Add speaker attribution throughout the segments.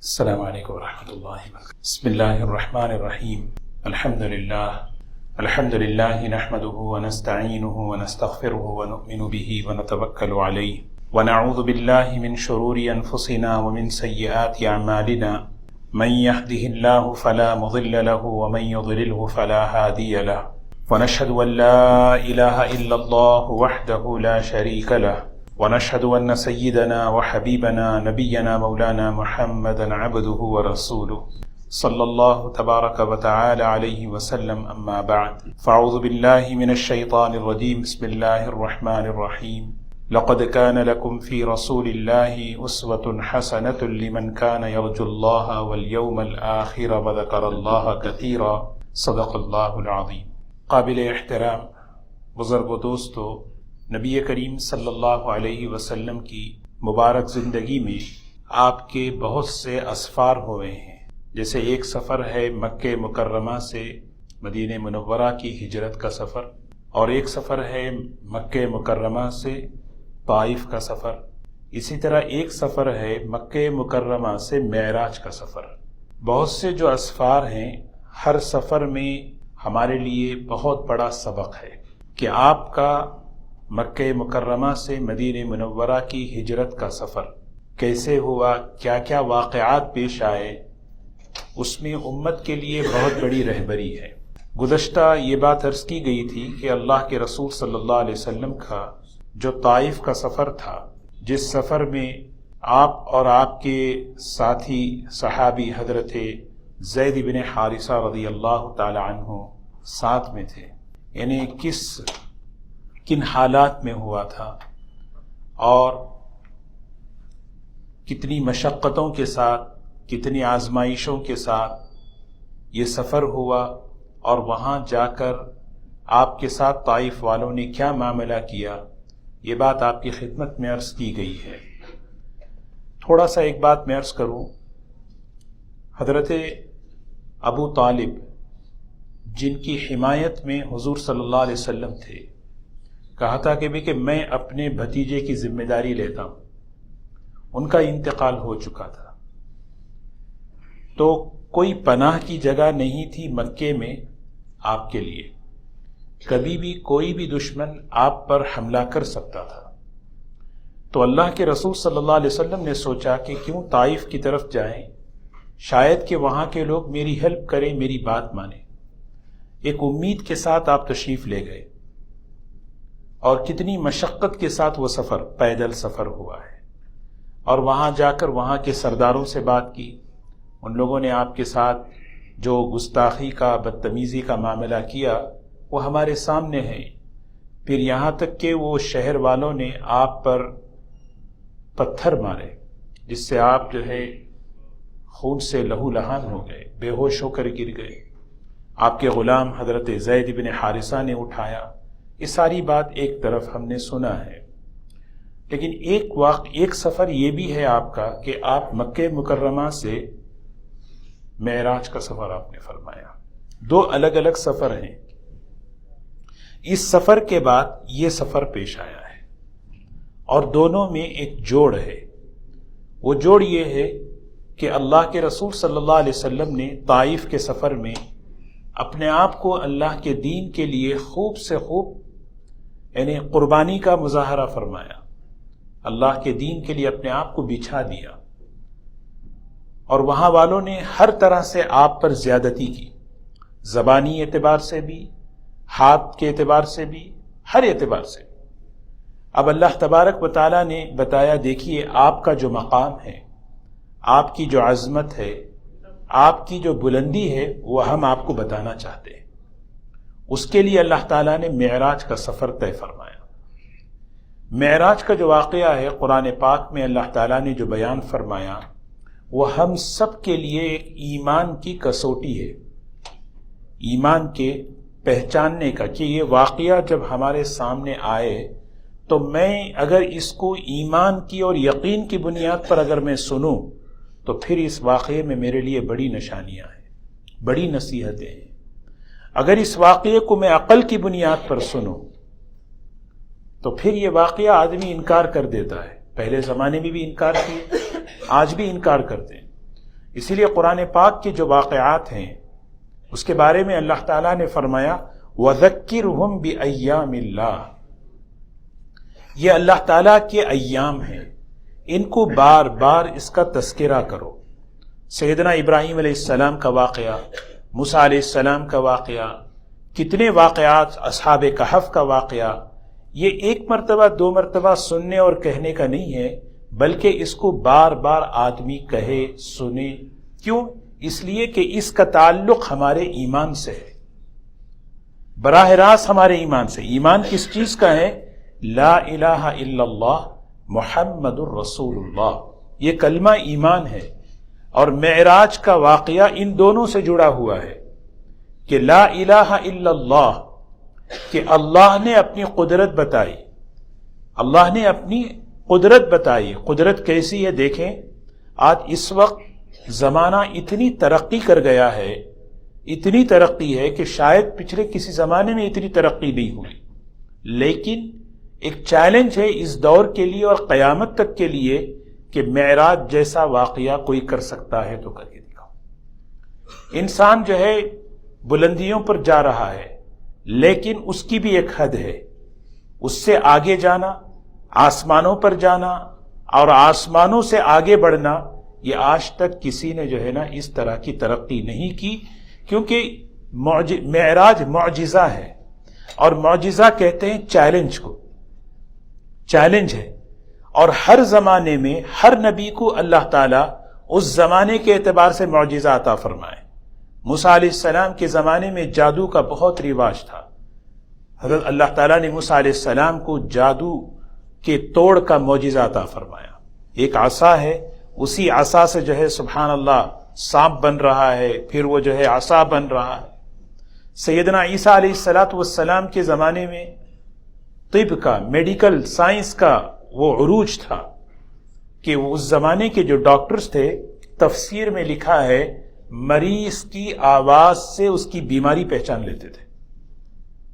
Speaker 1: السلام علیکم ورحمۃ اللہ وبرکاتہ۔ بسم اللہ الرحمن الرحیم۔ الحمد للہ نحمده ونستعینه ونستغفره ونؤمن به ونتوکل علیہ ونعوذ باللہ من شرور انفسنا ومن سیئات اعمالنا من يهده الله فلا مضل له ومن يضلله فلا هادي له ونشهد ان لا اله الا الله وحده لا شريك له ونشهد أن سيدنا وحبيبنا نبينا مولانا محمدا عبده ورسوله صلى الله تبارك وتعالى عليه وسلم أما بعد فأعوذ بالله من الشيطان الرجيم بسم الله الرحمن الرحيم لقد كان لكم في رسول الله أسوة حسنة لمن كان يرجو الله واليوم الآخر وذكر الله كثيرا صدق الله العظيم۔ قابل احترام بزرگ و دوستو، نبی کریم صلی اللہ علیہ وسلم کی مبارک زندگی میں آپ کے بہت سے اسفار ہوئے ہیں، جیسے ایک سفر ہے مکہ مکرمہ سے مدینہ منورہ کی ہجرت کا سفر، اور ایک سفر ہے مکہ مکرمہ سے طائف کا سفر، اسی طرح ایک سفر ہے مکہ مکرمہ سے معراج کا سفر۔ بہت سے جو اسفار ہیں، ہر سفر میں ہمارے لیے بہت بڑا سبق ہے کہ آپ کا مکہ مکرمہ سے مدینہ منورہ کی ہجرت کا سفر کیسے ہوا، کیا کیا واقعات پیش آئے، اس میں امت کے لیے بہت بڑی رہبری ہے۔ گزشتہ یہ بات عرض کی گئی تھی کہ اللہ کے رسول صلی اللہ علیہ وسلم کا جو طائف کا سفر تھا، جس سفر میں آپ اور آپ کے ساتھی صحابی حضرت زید بن حارثہ رضی اللہ تعالی عنہ ساتھ میں تھے، یعنی کن حالات میں ہوا تھا اور کتنی مشقتوں کے ساتھ، کتنی آزمائشوں کے ساتھ یہ سفر ہوا، اور وہاں جا کر آپ کے ساتھ طائف والوں نے کیا معاملہ کیا، یہ بات آپ کی خدمت میں عرض کی گئی ہے۔ تھوڑا سا ایک بات میں عرض کروں، حضرت ابو طالب جن کی حمایت میں حضور صلی اللہ علیہ وسلم تھے، کہا تھا کہ میں اپنے بھتیجے کی ذمہ داری لیتا ہوں، ان کا انتقال ہو چکا تھا، تو کوئی پناہ کی جگہ نہیں تھی مکے میں آپ کے لیے، کبھی بھی کوئی بھی دشمن آپ پر حملہ کر سکتا تھا۔ تو اللہ کے رسول صلی اللہ علیہ وسلم نے سوچا کہ کیوں طائف کی طرف جائیں، شاید کہ وہاں کے لوگ میری ہیلپ کریں، میری بات مانیں۔ ایک امید کے ساتھ آپ تشریف لے گئے، اور کتنی مشقت کے ساتھ وہ سفر پیدل سفر ہوا ہے، اور وہاں جا کر وہاں کے سرداروں سے بات کی، ان لوگوں نے آپ کے ساتھ جو گستاخی کا، بدتمیزی کا معاملہ کیا وہ ہمارے سامنے ہے۔ پھر یہاں تک کہ وہ شہر والوں نے آپ پر پتھر مارے، جس سے آپ جو ہے خون سے لہو لہان ہو گئے، بے ہوش ہو کر گر گئے۔ آپ کے غلام حضرت زید بن حارثہ نے اٹھایا۔ یہ ساری بات ایک طرف ہم نے سنا ہے، لیکن ایک سفر یہ بھی ہے آپ کا کہ آپ مکہ مکرمہ سے معراج کا سفر آپ نے فرمایا۔ دو الگ الگ سفر ہیں۔ اس سفر کے بعد یہ سفر پیش آیا ہے، اور دونوں میں ایک جوڑ ہے۔ وہ جوڑ یہ ہے کہ اللہ کے رسول صلی اللہ علیہ وسلم نے طائف کے سفر میں اپنے آپ کو اللہ کے دین کے لیے خوب سے خوب، یعنی قربانی کا مظاہرہ فرمایا، اللہ کے دین کے لیے اپنے آپ کو بچھا دیا، اور وہاں والوں نے ہر طرح سے آپ پر زیادتی کی، زبانی اعتبار سے بھی، ہاتھ کے اعتبار سے بھی، ہر اعتبار سے۔ اب اللہ تبارک و تعالیٰ نے بتایا، دیکھیے آپ کا جو مقام ہے، آپ کی جو عظمت ہے، آپ کی جو بلندی ہے، وہ ہم آپ کو بتانا چاہتے ہیں۔ اس کے لیے اللہ تعالیٰ نے معراج کا سفر طے فرمایا۔ معراج کا جو واقعہ ہے قرآن پاک میں اللہ تعالیٰ نے جو بیان فرمایا، وہ ہم سب کے لیے ایک ایمان کی کسوٹی ہے، ایمان کے پہچاننے کا، کہ یہ واقعہ جب ہمارے سامنے آئے تو میں اگر اس کو ایمان کی اور یقین کی بنیاد پر اگر میں سنوں تو پھر اس واقعے میں میرے لیے بڑی نشانیاں ہیں، بڑی نصیحتیں ہیں۔ اگر اس واقعے کو میں عقل کی بنیاد پر سنوں تو پھر یہ واقعہ آدمی انکار کر دیتا ہے۔ پہلے زمانے میں بھی انکار کیے، آج بھی انکار کرتے ہیں۔ اسی لیے قرآن پاک کے جو واقعات ہیں اس کے بارے میں اللہ تعالیٰ نے فرمایا وَذَكِّرْهُمْ بِأَيَّامِ اللَّهِ، یہ اللہ تعالیٰ کے ایام ہیں، ان کو بار بار اس کا تذکرہ کرو۔ سیدنا ابراہیم علیہ السلام کا واقعہ، موسیٰ علیہ السلام کا واقعہ، کتنے واقعات، اصحاب کہف کا واقعہ، یہ ایک مرتبہ دو مرتبہ سننے اور کہنے کا نہیں ہے، بلکہ اس کو بار بار آدمی کہے، سنے۔ کیوں؟ اس لیے کہ اس کا تعلق ہمارے ایمان سے ہے، براہ راست ہمارے ایمان سے۔ ایمان کس چیز کا ہے؟ لا الہ الا اللہ محمد الرسول اللہ، یہ کلمہ ایمان ہے۔ اور معراج کا واقعہ ان دونوں سے جڑا ہوا ہے کہ لا الہ الا اللہ، کہ اللہ نے اپنی قدرت بتائی، اللہ نے اپنی قدرت بتائی۔ قدرت کیسی ہے دیکھیں، آج اس وقت زمانہ اتنی ترقی کر گیا ہے، اتنی ترقی ہے کہ شاید پچھلے کسی زمانے میں اتنی ترقی نہیں ہوئی، لیکن ایک چیلنج ہے اس دور کے لیے اور قیامت تک کے لیے کہ معراج جیسا واقعہ کوئی کر سکتا ہے تو کر کے دکھاؤ۔ انسان جو ہے بلندیوں پر جا رہا ہے، لیکن اس کی بھی ایک حد ہے، اس سے آگے جانا، آسمانوں پر جانا اور آسمانوں سے آگے بڑھنا، یہ آج تک کسی نے جو ہے نا اس طرح کی ترقی نہیں کی، کیونکہ معراج معجزہ ہے، اور معجزہ کہتے ہیں چیلنج کو، چیلنج ہے۔ اور ہر زمانے میں ہر نبی کو اللہ تعالیٰ اس زمانے کے اعتبار سے معجزہ عطا فرمائے۔ موسیٰ علیہ السلام کے زمانے میں جادو کا بہت رواج تھا، حضرت اللہ تعالیٰ نے موسیٰ علیہ السلام کو جادو کے توڑ کا معجزہ عطا فرمایا۔ ایک عصا ہے، اسی عصا سے جو ہے سبحان اللہ سانپ بن رہا ہے، پھر وہ جو ہے عصا بن رہا ہے۔ سیدنا عیسیٰ علیہ السلام کے زمانے میں طب کا، میڈیکل سائنس کا وہ عروج تھا کہ اس زمانے کے جو ڈاکٹرز تھے، تفسیر میں لکھا ہے مریض کی آواز سے اس کی بیماری پہچان لیتے تھے۔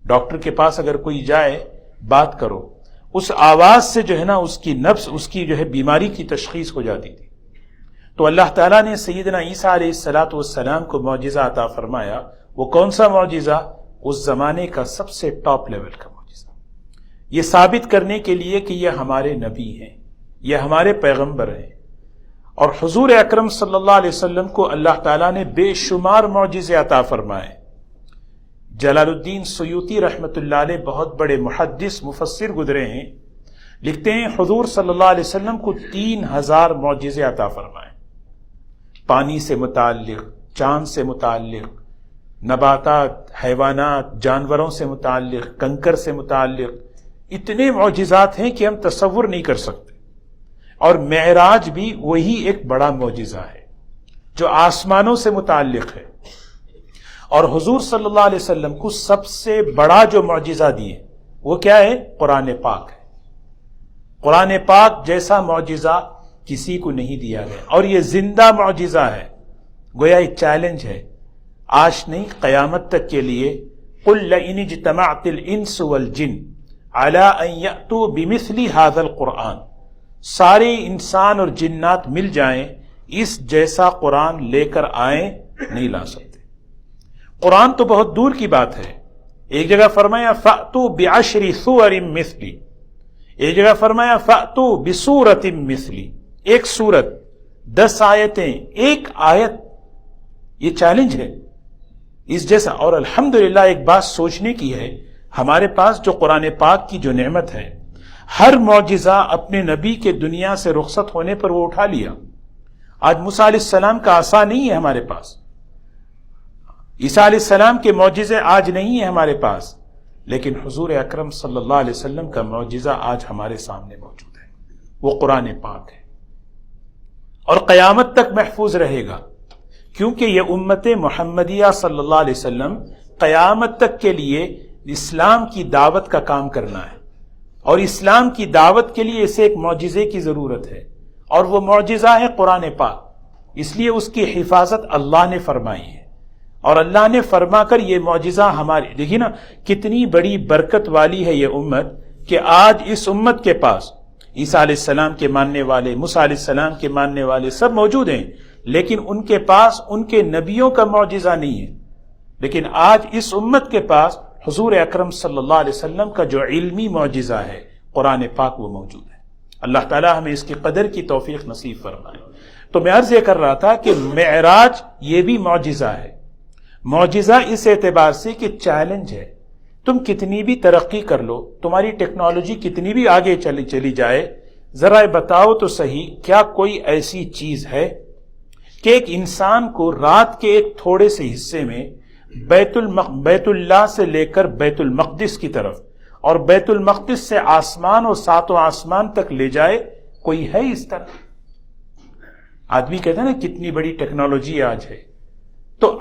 Speaker 1: ڈاکٹر کے پاس اگر کوئی جائے، بات کرو، اس آواز سے جو ہے نا اس کی نبض، اس کی جو ہے بیماری کی تشخیص ہو جاتی تھی۔ تو اللہ تعالیٰ نے سیدنا عیسیٰ علیہ السلام کو معجزہ عطا فرمایا۔ وہ کون سا معجزہ؟ اس زمانے کا سب سے ٹاپ لیول کا معجزہ، یہ ثابت کرنے کے لیے کہ یہ ہمارے نبی ہیں، یہ ہمارے پیغمبر ہیں۔ اور حضور اکرم صلی اللہ علیہ وسلم کو اللہ تعالیٰ نے بے شمار معجزے عطا فرمائے۔ جلال الدین سیوطی رحمۃ اللہ علیہ بہت بڑے محدث مفسر گزرے ہیں، لکھتے ہیں حضور صلی اللہ علیہ وسلم کو 3000 معجزے عطا فرمائے، پانی سے متعلق، چاند سے متعلق، نباتات، حیوانات، جانوروں سے متعلق، کنکر سے متعلق، اتنے معجزات ہیں کہ ہم تصور نہیں کر سکتے۔ اور معراج بھی وہی ایک بڑا معجزہ ہے جو آسمانوں سے متعلق ہے۔ اور حضور صلی اللہ علیہ وسلم کو سب سے بڑا جو معجزہ دیے وہ کیا ہے؟ قرآن پاک ہے۔ قرآن پاک جیسا معجزہ کسی کو نہیں دیا گیا، اور یہ زندہ معجزہ ہے، گویا یہ چیلنج ہے، آج نہیں قیامت تک کے لیے۔ قُلْ لَئِنِ اجْتَمَعْتِ الْإِنسُ وَالْجِنُّ عَلَىٰ أَن يَأْتُوا بِمِثْلِ هَذَا الْقُرْآنِ، سارے انسان اور جنات مل جائیں اس جیسا قرآن لے کر آئیں، نہیں لا سکتے۔ قرآن تو بہت دور کی بات ہے۔ ایک جگہ فرمایا فَأْتُوا بِعَشْرِ سُوَرٍ مِثْلِ، ایک جگہ فرمایا فَأْتُوا بِسُورَةٍ مِثْلِ، ایک سورت، 10 آیتیں، ایک آیت، یہ چیلنج ہے اس جیسا۔ اور الحمدللہ ایک بات سوچنے کی ہے، ہمارے پاس جو قرآن پاک کی جو نعمت ہے، ہر معجزہ اپنے نبی کے دنیا سے رخصت ہونے پر وہ اٹھا لیا۔ آج موسیٰ علیہ السلام کا عصا نہیں ہے ہمارے پاس، عیسیٰ علیہ السلام کے معجزے آج نہیں ہیں ہمارے پاس، لیکن حضور اکرم صلی اللہ علیہ وسلم کا معجزہ آج ہمارے سامنے موجود ہے، وہ قرآن پاک ہے، اور قیامت تک محفوظ رہے گا، کیونکہ یہ امت محمدیہ صلی اللہ علیہ وسلم قیامت تک کے لیے اسلام کی دعوت کا کام کرنا ہے، اور اسلام کی دعوت کے لیے اسے ایک معجزے کی ضرورت ہے، اور وہ معجزہ ہے قرآن پاک۔ اس لیے اس کی حفاظت اللہ نے فرمائی ہے، اور اللہ نے فرما کر یہ معجزہ ہماری، دیکھیے نا کتنی بڑی برکت والی ہے یہ امت، کہ آج اس امت کے پاس عیسیٰ علیہ السلام کے ماننے والے، موسیٰ علیہ السلام کے ماننے والے سب موجود ہیں، لیکن ان کے پاس ان کے نبیوں کا معجزہ نہیں ہے. لیکن آج اس امت کے پاس حضور اکرم صلی اللہ علیہ وسلم کا جو علمی معجزہ ہے قرآن پاک وہ موجود ہے. اللہ تعالی ہمیں اس کی قدر کی توفیق نصیب فرمائے. تو میں عرض یہ کر رہا تھا کہ معراج یہ بھی معجزہ ہے. معجزہ اس اعتبار سے کہ چیلنج ہے. تم کتنی بھی ترقی کر لو، تمہاری ٹیکنالوجی کتنی بھی آگے چلی جائے، ذرا بتاؤ تو صحیح کیا کوئی ایسی چیز ہے کہ ایک انسان کو رات کے ایک تھوڑے سے حصے میں بیت اللہ سے لے کر بیت المقدس کی طرف اور بیت المقدس سے آسمان اور ساتوں آسمان تک لے جائے؟ کوئی ہے اس طرح؟ آدمی کہتے ہیں نا کتنی بڑی ٹیکنالوجی آج ہے. تو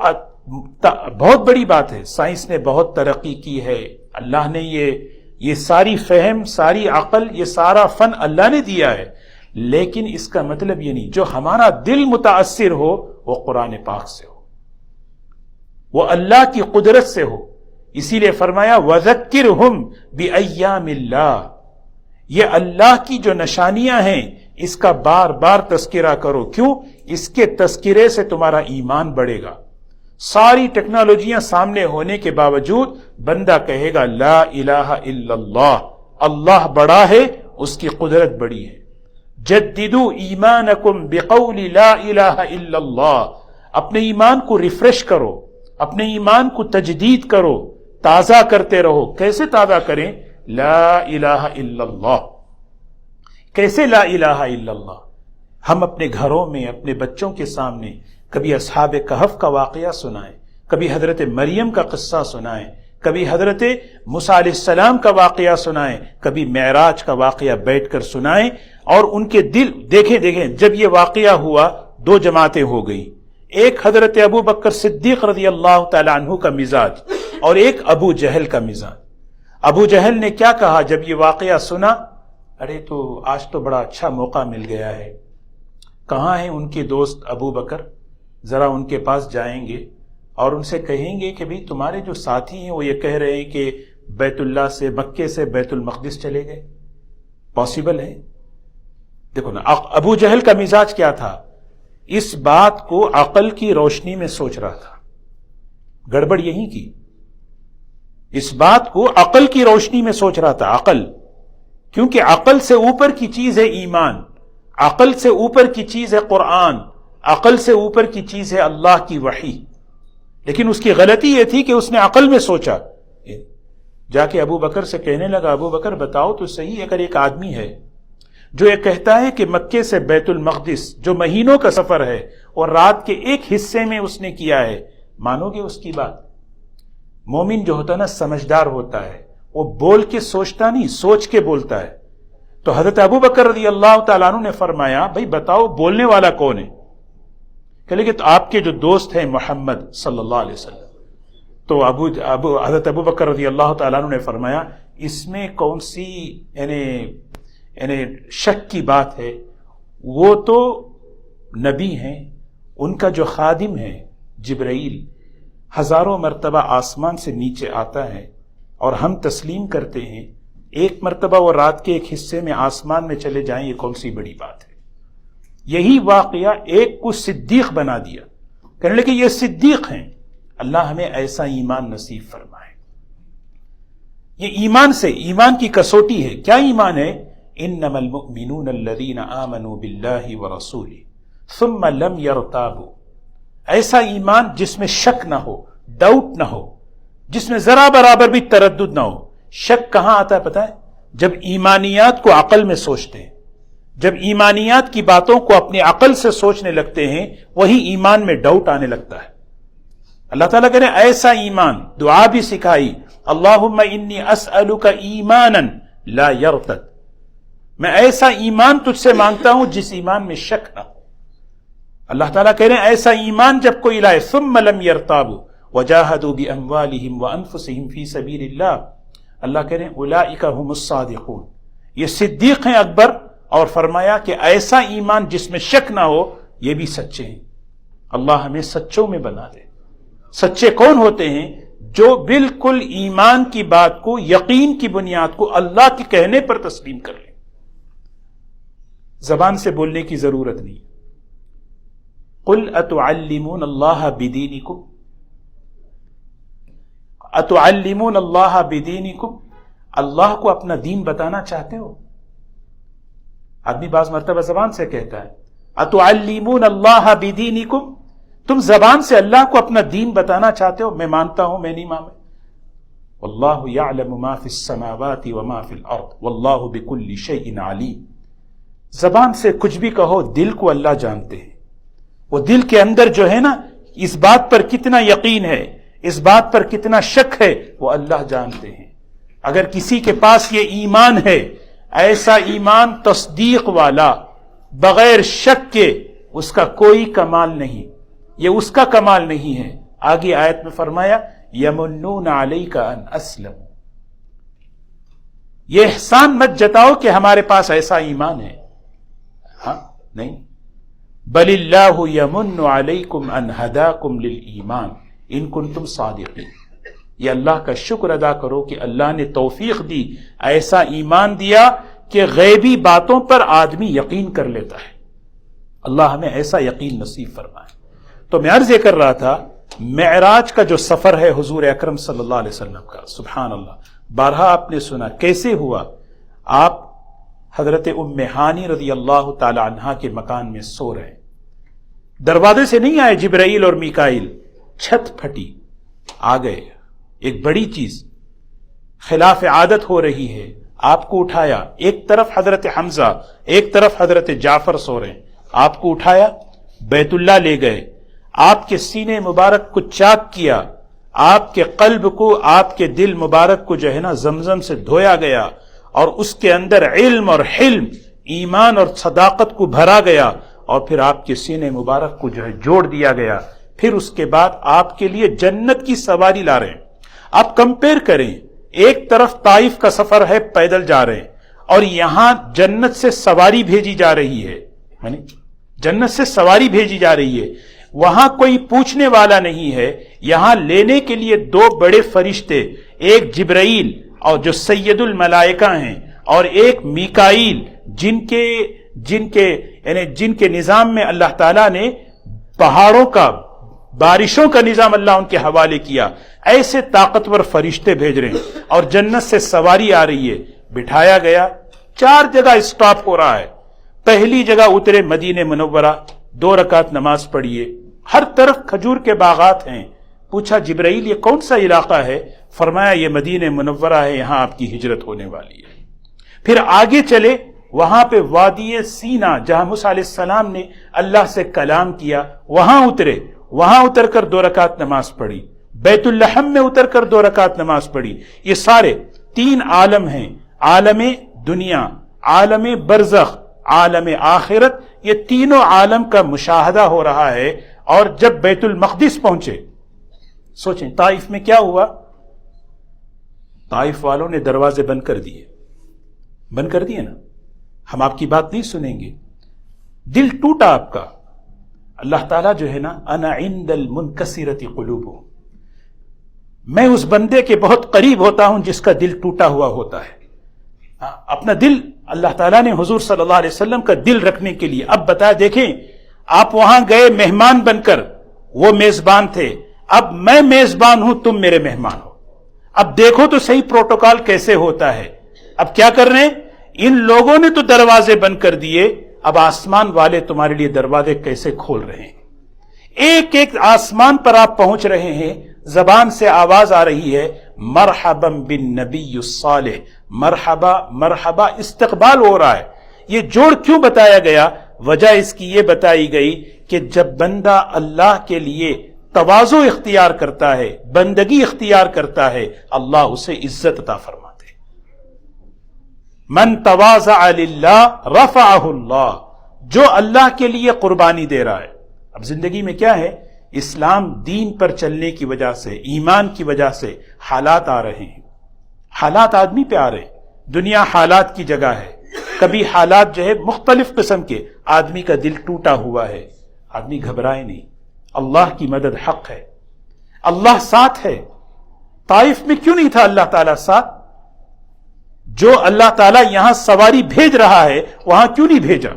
Speaker 1: بہت بڑی بات ہے، سائنس نے بہت ترقی کی ہے. اللہ نے یہ ساری فہم، ساری عقل، یہ سارا فن اللہ نے دیا ہے. لیکن اس کا مطلب یہ نہیں جو ہمارا دل متاثر ہو وہ قرآن پاک سے ہو، وہ اللہ کی قدرت سے ہو. اسی لیے فرمایا وَذَكِّرْهُمْ بِأَيَّامِ اللَّهِ، یہ اللہ کی جو نشانیاں ہیں اس کا بار بار تذکرہ کرو. کیوں؟ اس کے تذکرے سے تمہارا ایمان بڑھے گا. ساری ٹیکنالوجیاں سامنے ہونے کے باوجود بندہ کہے گا لا الہ الا اللہ، اللہ بڑا ہے، اس کی قدرت بڑی ہے. جددوا ایمانکم بقول لا الہ الا اللہ، اپنے ایمان کو ریفریش کرو، اپنے ایمان کو تجدید کرو، تازہ کرتے رہو. کیسے تازہ کریں؟ لا الہ الا اللہ. کیسے لا الہ الا اللہ؟ ہم اپنے گھروں میں اپنے بچوں کے سامنے کبھی اصحاب کہف کا واقعہ سنائیں، کبھی حضرت مریم کا قصہ سنائیں، کبھی حضرت موسیٰ علیہ السلام کا واقعہ سنائیں، کبھی معراج کا واقعہ بیٹھ کر سنائیں. اور ان کے دل دیکھیں جب یہ واقعہ ہوا دو جماعتیں ہو گئی. ایک حضرت ابو بکر صدیق رضی اللہ تعالی عنہ کا مزاج اور ایک ابو جہل کا مزاج. ابو جہل نے کیا کہا جب یہ واقعہ سنا؟ ارے تو آج تو بڑا اچھا موقع مل گیا ہے. کہاں ہیں ان کے دوست ابو بکر؟ ذرا ان کے پاس جائیں گے اور ان سے کہیں گے کہ بھئی تمہارے جو ساتھی ہیں وہ یہ کہہ رہے ہیں کہ بیت اللہ سے مکے سے بیت المقدس چلے گئے. پاسبل ہے؟ دیکھو نا ابو جہل کا مزاج کیا تھا، اس بات کو عقل کی روشنی میں سوچ رہا تھا. گڑبڑ یہی کی، اس بات کو عقل کی روشنی میں سوچ رہا تھا. عقل، کیونکہ عقل سے اوپر کی چیز ہے ایمان، عقل سے اوپر کی چیز ہے قرآن، عقل سے اوپر کی چیز ہے اللہ کی وحی. لیکن اس کی غلطی یہ تھی کہ اس نے عقل میں سوچا. جا کے ابو بکر سے کہنے لگا ابو بکر بتاؤ تو صحیح، اگر ایک آدمی ہے جو یہ کہتا ہے کہ مکے سے بیت المقدس جو مہینوں کا سفر ہے اور رات کے ایک حصے میں اس نے کیا ہے، مانو گے اس کی بات؟ مومن جو ہوتا ہے نا سمجھدار ہوتا ہے، وہ بول کے سوچتا نہیں، سوچ کے بولتا ہے. تو حضرت ابو بکر رضی اللہ تعالیٰ عنہ نے فرمایا بھائی بتاؤ بولنے والا کون ہے؟ کہ لیکن تو آپ کے جو دوست ہیں محمد صلی اللہ علیہ وسلم. تو حضرت ابو بکر رضی اللہ تعالیٰ عنہ نے فرمایا اس میں کون سی یعنی شک کی بات ہے؟ وہ تو نبی ہیں، ان کا جو خادم ہے جبرائیل ہزاروں مرتبہ آسمان سے نیچے آتا ہے اور ہم تسلیم کرتے ہیں. ایک مرتبہ وہ رات کے ایک حصے میں آسمان میں چلے جائیں، یہ کون سی بڑی بات ہے؟ یہی واقعہ ایک کو صدیق بنا دیا. کہنے لگے یہ صدیق ہیں. اللہ ہمیں ایسا ایمان نصیب فرمائے. یہ ایمان سے، ایمان کی کسوٹی ہے. کیا ایمان ہے؟ انما المؤمنون الذین آمنوا باللہ ورسولہ ثم لم یرتابوا. ایسا ایمان جس میں شک نہ ہو، ڈاؤٹ نہ ہو، جس میں ذرا برابر بھی تردد نہ ہو. شک کہاں آتا ہے پتہ ہے؟ جب ایمانیات کو عقل میں سوچتے ہیں، جب ایمانیات کی باتوں کو اپنی عقل سے سوچنے لگتے ہیں وہی ایمان میں ڈاؤٹ آنے لگتا ہے. اللہ تعالیٰ کہہ رہے ہیں ایسا ایمان. دعا بھی سکھائی اللہم انی اسألک ایمانا لا یرتد. میں ایسا ایمان تجھ سے مانگتا ہوں جس ایمان میں شک نہ ہو. اللہ تعالیٰ کہہ رہے ہیں ایسا ایمان جب کوئی لائے ثم لم یرتابوا وجاہدوا باموالہم وانفسہم فی سبیل اللہ. اللہ کہہ رہے ہیں اولئک ھم الصادقون. یہ صدیق ہیں اکبر. اور فرمایا کہ ایسا ایمان جس میں شک نہ ہو یہ بھی سچے ہیں. اللہ ہمیں سچوں میں بنا دے. سچے کون ہوتے ہیں؟ جو بالکل ایمان کی بات کو، یقین کی بنیاد کو اللہ کے کہنے پر تسلیم کر لیں. زبان سے بولنے کی ضرورت نہیں. قل اتعلمون اللہ بدینکم، اتعلمون اللہ بدینکم، اللہ کو اپنا دین بتانا چاہتے ہو؟ آدمی بعض مرتبہ زبان سے کہتا ہے اتعلمون اللہ بدینکم، تم زبان سے اللہ کو اپنا دین بتانا چاہتے ہو؟ میں مانتا ہوں، میں نہیں مانتا۔ واللہ یعلم ما فی السماوات وما فی الارض واللہ بکل شیء علیم۔ زبان سے کچھ بھی کہو، دل کو اللہ جانتے ہیں۔ وہ دل کے اندر جو ہے نا، اس بات پر کتنا یقین ہے، اس بات پر کتنا شک ہے، وہ اللہ جانتے ہیں۔ اگر کسی کے پاس یہ ایمان ہے، ایسا ایمان تصدیق والا، بغیر شک کے، اس کا کوئی کمال نہیں، یہ اس کا کمال نہیں ہے۔ آگے آیت میں فرمایا یمنون علیک ان اسلم، یہ احسان مت جتاؤ کہ ہمارے پاس ایسا ایمان ہے، ہاں نہیں، بل اللہ یمن علیکم ان ہداکم للایمان ان کنتم صادقین، یہ اللہ کا شکر ادا کرو کہ اللہ نے توفیق دی، ایسا ایمان دیا کہ غیبی باتوں پر آدمی یقین کر لیتا ہے۔ اللہ ہمیں ایسا یقین نصیب فرمائے۔ تو میں عرض یہ کر رہا تھا، معراج کا جو سفر ہے حضور اکرم صلی اللہ علیہ وسلم کا، سبحان اللہ، بارہا آپ نے سنا کیسے ہوا۔ آپ حضرت ام ہانی رضی اللہ تعالی عنہا کے مکان میں سو رہے، دروازے سے نہیں آئے جبرائیل اور میکائیل، چھت پھٹی، آ گئے۔ ایک بڑی چیز خلاف عادت ہو رہی ہے، آپ کو اٹھایا، ایک طرف حضرت حمزہ ایک طرف حضرت جعفر سو رہے ہیں، آپ کو اٹھایا، بیت اللہ لے گئے، آپ کے سینے مبارک کو چاک کیا، آپ کے قلب کو، آپ کے دل مبارک کو جو ہے نا زمزم سے دھویا گیا، اور اس کے اندر علم اور حلم، ایمان اور صداقت کو بھرا گیا، اور پھر آپ کے سینے مبارک کو جو ہے جوڑ دیا گیا۔ پھر اس کے بعد آپ کے لیے جنت کی سواری لا رہے ہیں۔ آپ کمپیر کریں، ایک طرف طائف کا سفر ہے، پیدل جا رہے ہیں، اور یہاں جنت سے سواری بھیجی جا رہی ہے، یعنی جنت سے سواری بھیجی جا رہی ہے، وہاں کوئی پوچھنے والا نہیں ہے۔ یہاں لینے کے لیے دو بڑے فرشتے، ایک جبرائیل اور جو سید الملائکہ ہیں، اور ایک میکائیل، جن کے نظام میں اللہ تعالیٰ نے پہاڑوں کا، بارشوں کا نظام اللہ ان کے حوالے کیا، ایسے طاقتور فرشتے بھیج رہے ہیں، اور جنت سے سواری آ رہی ہے۔ بٹھایا گیا، 4 جگہ اسٹاپ ہو رہا ہے۔ پہلی جگہ اترے مدینہ منورہ، 2 رکعت نماز پڑھیے، ہر طرف کھجور کے باغات ہیں۔ پوچھا جبرائیل یہ کون سا علاقہ ہے؟ فرمایا یہ مدینہ منورہ ہے، یہاں آپ کی ہجرت ہونے والی ہے۔ پھر آگے چلے، وہاں پہ وادی سینا جہاں موسیٰ علیہ السلام نے اللہ سے کلام کیا، وہاں اترے، وہاں اتر کر 2 رکعت نماز پڑھی۔ بیت اللحم میں اتر کر 2 رکعت نماز پڑھی۔ یہ سارے 3 عالم ہیں، عالم دنیا، عالم برزخ، عالم آخرت، یہ تینوں عالم کا مشاہدہ ہو رہا ہے۔ اور جب بیت المقدس پہنچے، سوچیں طائف میں کیا ہوا؟ طائف والوں نے دروازے بند کر دیے نا، ہم آپ کی بات نہیں سنیں گے، دل ٹوٹا آپ کا۔ اللہ تعالیٰ جو ہے نا، انا عند المنکسرۃ قلوبہم، میں اس بندے کے بہت قریب ہوتا ہوں جس کا دل ٹوٹا ہوا ہوتا ہے۔ اپنا دل اللہ تعالیٰ نے حضور صلی اللہ علیہ وسلم کا دل رکھنے کے لیے، اب بتا دیکھیں، آپ وہاں گئے مہمان بن کر، وہ میزبان تھے، اب میں میزبان ہوں، تم میرے مہمان ہو۔ اب دیکھو تو صحیح پروٹوکال کیسے ہوتا ہے۔ اب کیا کر رہے ہیں؟ ان لوگوں نے تو دروازے بند کر دیے، اب آسمان والے تمہارے لیے دروازے کیسے کھول رہے ہیں؟ ایک ایک آسمان پر آپ پہنچ رہے ہیں، زبان سے آواز آ رہی ہے مرحبا بالنبی الصالح، مرحبا مرحبا، استقبال ہو رہا ہے۔ یہ جوڑ کیوں بتایا گیا؟ وجہ اس کی یہ بتائی گئی کہ جب بندہ اللہ کے لیے تواضع اختیار کرتا ہے، بندگی اختیار کرتا ہے، اللہ اسے عزت عطا فرماتے۔ من تواضع للہ رفعہ اللہ، جو اللہ کے لیے قربانی دے رہا ہے۔ اب زندگی میں کیا ہے؟ اسلام دین پر چلنے کی وجہ سے، ایمان کی وجہ سے حالات آ رہے ہیں، حالات آدمی پہ آ رہے ہیں۔ دنیا حالات کی جگہ ہے، کبھی حالات جو ہے مختلف قسم کے، آدمی کا دل ٹوٹا ہوا ہے، آدمی گھبرائے نہیں، اللہ کی مدد حق ہے، اللہ ساتھ ہے۔ طائف میں کیوں نہیں تھا اللہ تعالیٰ ساتھ؟ جو اللہ تعالیٰ یہاں سواری بھیج رہا ہے وہاں کیوں نہیں بھیجا؟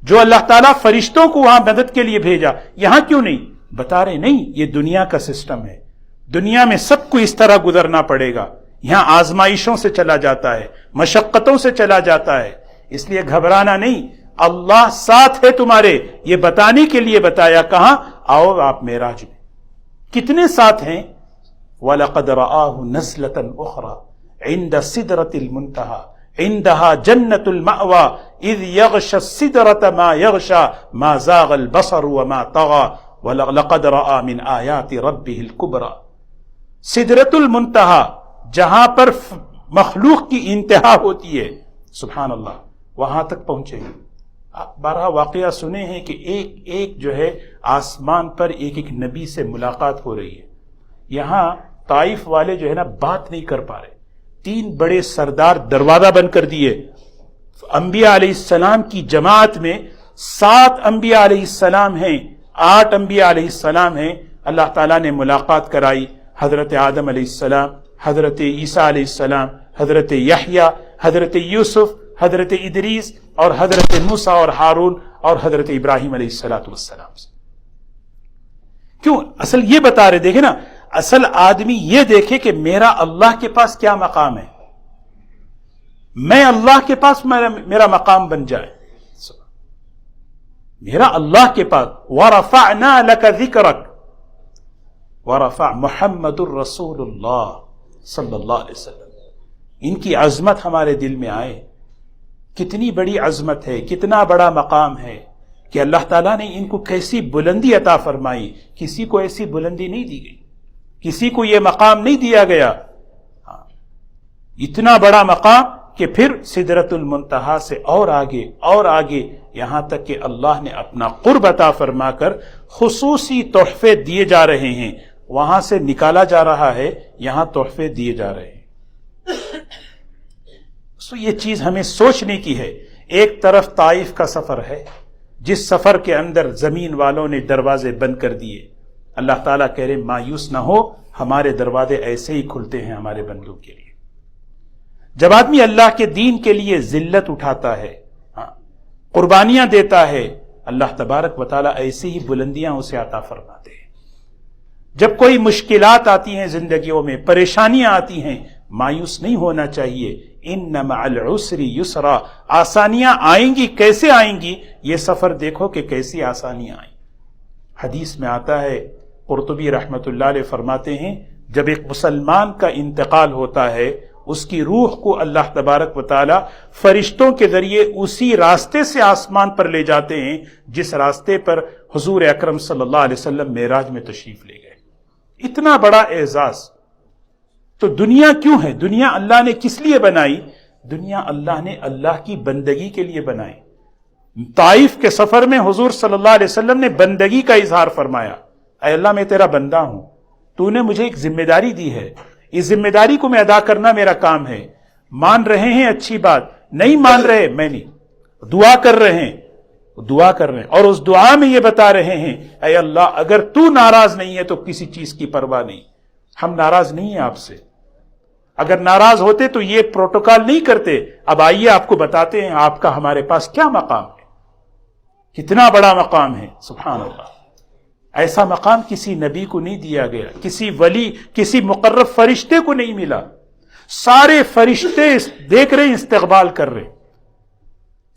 Speaker 1: جو اللہ تعالیٰ فرشتوں کو وہاں مدد کے لیے بھیجا، یہاں کیوں نہیں؟ بتا رہے نہیں، یہ دنیا کا سسٹم ہے، دنیا میں سب کو اس طرح گزرنا پڑے گا، یہاں آزمائشوں سے چلا جاتا ہے، مشقتوں سے چلا جاتا ہے، اس لیے گھبرانا نہیں، اللہ ساتھ ہے تمہارے، یہ بتانے کے لیے بتایا۔ کہاں؟ آؤ آپ معراج میں، کتنے ساتھ ہیں؟ وَلَقَدْ رَآهُ نَزْلَةً أُخْرَى عِنْدَ سِدْرَةِ الْمُنْتَهَى عِنْدَهَا جَنَّةُ الْمَأْوَى إِذْ يَغْشَى السِّدْرَةَ مَا يَغْشَى مَا زَاغَ الْبَصَرُ وَمَا طَغَى وَلَقَدْ رَآ مِنْ آيَاتِ رَبِّهِ الْكُبْرَى۔ سدرۃ المنتہا، جہاں پر مخلوق کی انتہا ہوتی ہے، سبحان اللہ، وہاں تک پہنچے گی۔ آپ بارہا واقعہ سنے ہیں کہ ایک جو ہے آسمان پر ایک نبی سے ملاقات ہو رہی ہے، یہاں طائف والے جو ہے نا بات نہیں کر پا رہے، 3 بڑے سردار دروازہ بند کر دیے۔ انبیاء علیہ السلام کی جماعت میں 7 انبیاء علیہ السلام ہیں، 8 انبیاء علیہ السلام ہیں، اللہ تعالیٰ نے ملاقات کرائی، حضرت آدم علیہ السلام، حضرت عیسیٰ علیہ السلام، حضرت یحییٰ، حضرت یوسف، حضرت ادریس اور حضرت موسیٰ اور ہارون اور حضرت ابراہیم علیہ السلام سے۔ کیوں؟ اصل یہ بتا رہے، دیکھیں نا، اصل آدمی یہ دیکھے کہ میرا اللہ کے پاس کیا مقام ہے، میں اللہ کے پاس میرا مقام بن جائے، میرا اللہ کے پاس۔ وَرَفَعْنَا لَكَ ذِكْرَكَ وَرَفَعْ محمد الرسول اللہ صلی اللہ علیہ وسلم۔ ان کی عظمت ہمارے دل میں آئے، کتنی بڑی عظمت ہے، کتنا بڑا مقام ہے کہ اللہ تعالیٰ نے ان کو کیسی بلندی عطا فرمائی، کسی کو ایسی بلندی نہیں دی گئی، کسی کو یہ مقام نہیں دیا گیا، اتنا بڑا مقام کہ پھر سدرۃ المنتہا سے اور آگے یہاں تک کہ اللہ نے اپنا قرب عطا فرما کر خصوصی تحفے دیے جا رہے ہیں، وہاں سے نکالا جا رہا ہے، یہاں تحفے دیے جا رہے ہیں۔ سو یہ چیز ہمیں سوچنے کی ہے۔ ایک طرف طائف کا سفر ہے، جس سفر کے اندر زمین والوں نے دروازے بند کر دیے، اللہ تعالیٰ کہہ رہے مایوس نہ ہو، ہمارے دروازے ایسے ہی کھلتے ہیں ہمارے بندوں کے لیے۔ جب آدمی اللہ کے دین کے لیے ذلت اٹھاتا ہے، قربانیاں دیتا ہے، اللہ تبارک و تعالیٰ ایسی ہی بلندیاں اسے عطا فرماتے ہیں۔ جب کوئی مشکلات آتی ہیں زندگیوں میں، پریشانیاں آتی ہیں، مایوس نہیں ہونا چاہیے۔ ان مع العسر یسرا، آسانیاں آئیں گی، کیسے آئیں گی؟ یہ سفر دیکھو کہ کیسی آسانیاں آئیں۔ حدیث میں آتا ہے، قرطبی رحمت اللہ علیہ فرماتے ہیں، جب ایک مسلمان کا انتقال ہوتا ہے، اس کی روح کو اللہ تبارک و تعالی فرشتوں کے ذریعے اسی راستے سے آسمان پر لے جاتے ہیں جس راستے پر حضور اکرم صلی اللہ علیہ وسلم معراج میں تشریف لے گئے۔ اتنا بڑا اعزاز۔ تو دنیا کیوں ہے؟ دنیا اللہ نے کس لیے بنائی؟ دنیا اللہ نے اللہ کی بندگی کے لیے بنائی۔ طائف کے سفر میں حضور صلی اللہ علیہ وسلم نے بندگی کا اظہار فرمایا، اے اللہ میں تیرا بندہ ہوں، تو نے مجھے ایک ذمہ داری دی ہے، اس ذمہ داری کو میں ادا کرنا میرا کام ہے۔ مان رہے ہیں اچھی بات، نہیں مان رہے میں نہیں، دعا کر رہے ہیں اور اس دعا میں یہ بتا رہے ہیں، اے اللہ اگر تو ناراض نہیں ہے تو کسی چیز کی پرواہ نہیں، ہم ناراض نہیں ہیں آپ سے، اگر ناراض ہوتے تو یہ پروٹوکول نہیں کرتے۔ اب آئیے آپ کو بتاتے ہیں آپ کا ہمارے پاس کیا مقام ہے، کتنا بڑا مقام ہے، سبحان اللہ۔ ایسا مقام کسی نبی کو نہیں دیا گیا، کسی ولی، کسی مقرب فرشتے کو نہیں ملا۔ سارے فرشتے دیکھ رہے ہیں، استقبال کر رہے۔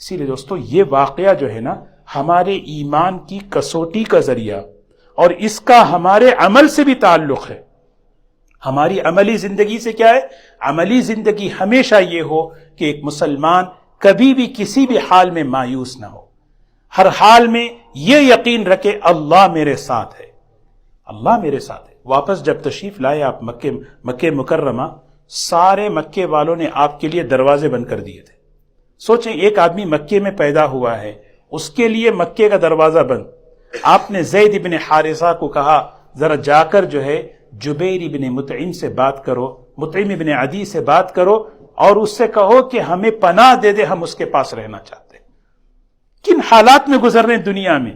Speaker 1: اسی لیے دوستو یہ واقعہ جو ہے نا ہمارے ایمان کی کسوٹی کا ذریعہ، اور اس کا ہمارے عمل سے بھی تعلق ہے۔ ہماری عملی زندگی سے کیا ہے؟ عملی زندگی ہمیشہ یہ ہو کہ ایک مسلمان کبھی بھی کسی بھی حال میں مایوس نہ ہو، ہر حال میں یہ یقین رکھے اللہ میرے ساتھ ہے، اللہ میرے ساتھ ہے۔ واپس جب تشریف لائے آپ مکہ مکرمہ، سارے مکے والوں نے آپ کے لیے دروازے بند کر دیے تھے۔ سوچیں ایک آدمی مکے میں پیدا ہوا ہے، اس کے لیے مکے کا دروازہ بند۔ آپ نے زید ابن حارثہ کو کہا ذرا جا کر جو ہے جبیر ابن مطعم سے بات کرو، مطعم ابن عدی سے بات کرو اور اس سے کہو کہ ہمیں پناہ دے دے، ہم اس کے پاس رہنا چاہتے ہیں۔ کن حالات میں گزر رہے ہیں دنیا میں؟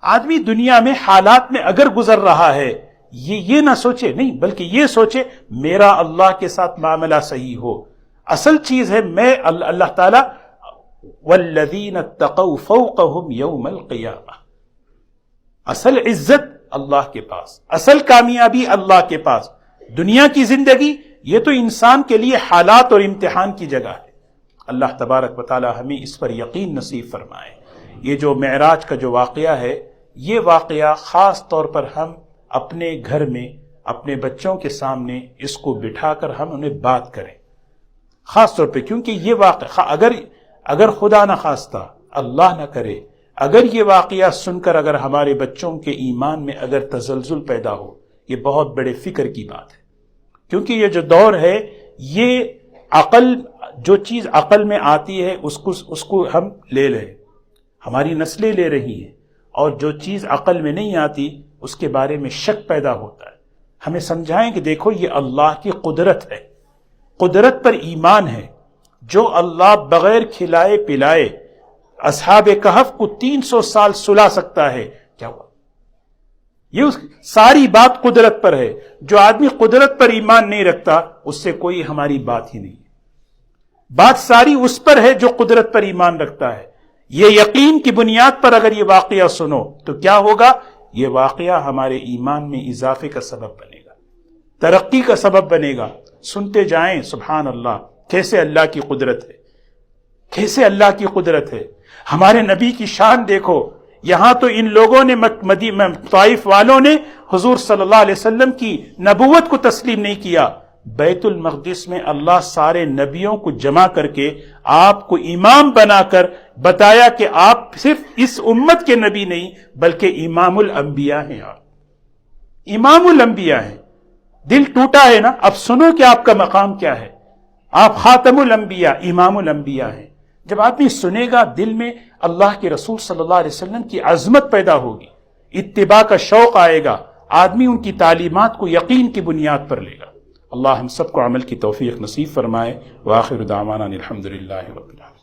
Speaker 1: آدمی دنیا میں حالات میں اگر گزر رہا ہے، یہ نہ سوچے، نہیں بلکہ یہ سوچے میرا اللہ کے ساتھ معاملہ صحیح ہو۔ اصل چیز ہے میں اللہ تعالیٰ والذین اتقوا فوقہم یوم القیامہ. اصل عزت اللہ کے پاس، اصل کامیابی اللہ کے پاس. دنیا کی زندگی یہ تو انسان کے لیے حالات اور امتحان کی جگہ ہے. اللہ تبارک و تعالی ہمیں اس پر یقین نصیب فرمائے. یہ جو معراج کا جو واقعہ ہے، یہ واقعہ خاص طور پر ہم اپنے گھر میں اپنے بچوں کے سامنے اس کو بٹھا کر ہم انہیں بات کریں، خاص طور پہ، کیونکہ یہ واقعہ اگر خدا نہ خواستہ، اللہ نہ کرے، اگر یہ واقعہ سن کر اگر ہمارے بچوں کے ایمان میں اگر تزلزل پیدا ہو، یہ بہت بڑے فکر کی بات ہے. کیونکہ یہ جو دور ہے، یہ عقل، جو چیز عقل میں آتی ہے اس کو ہم لے لیں، ہماری نسلیں لے رہی ہیں، اور جو چیز عقل میں نہیں آتی اس کے بارے میں شک پیدا ہوتا ہے. ہمیں سمجھائیں کہ دیکھو یہ اللہ کی قدرت ہے، قدرت پر ایمان ہے. جو اللہ بغیر کھلائے پلائے اصحاب کہف کو 300 سال سلا سکتا ہے، کیا ہوا؟ یہ ساری بات قدرت پر ہے. جو آدمی قدرت پر ایمان نہیں رکھتا اس سے کوئی ہماری بات ہی نہیں ہے. بات ساری اس پر ہے جو قدرت پر ایمان رکھتا ہے. یہ یقین کی بنیاد پر اگر یہ واقعہ سنو تو کیا ہوگا؟ یہ واقعہ ہمارے ایمان میں اضافے کا سبب بنے گا، ترقی کا سبب بنے گا. سنتے جائیں سبحان اللہ، کیسے اللہ کی قدرت ہے، کیسے اللہ کی قدرت ہے. ہمارے نبی کی شان دیکھو. یہاں تو ان لوگوں نے طائف والوں نے حضور صلی اللہ علیہ وسلم کی نبوت کو تسلیم نہیں کیا. بیت المقدس میں اللہ سارے نبیوں کو جمع کر کے آپ کو امام بنا کر بتایا کہ آپ صرف اس امت کے نبی نہیں بلکہ امام الانبیاء ہیں. آپ امام الانبیاء ہیں. دل ٹوٹا ہے نا؟ اب سنو کہ آپ کا مقام کیا ہے. آپ خاتم الانبیاء، امام الانبیاء ہیں. جب آدمی سنے گا دل میں اللہ کے رسول صلی اللہ علیہ وسلم کی عظمت پیدا ہوگی، اتباع کا شوق آئے گا، آدمی ان کی تعلیمات کو یقین کی بنیاد پر لے گا. اللہ ہم سب کو عمل کی توفیق نصیب فرمائے. وآخر دعوانا الحمدللہ رب العالمین.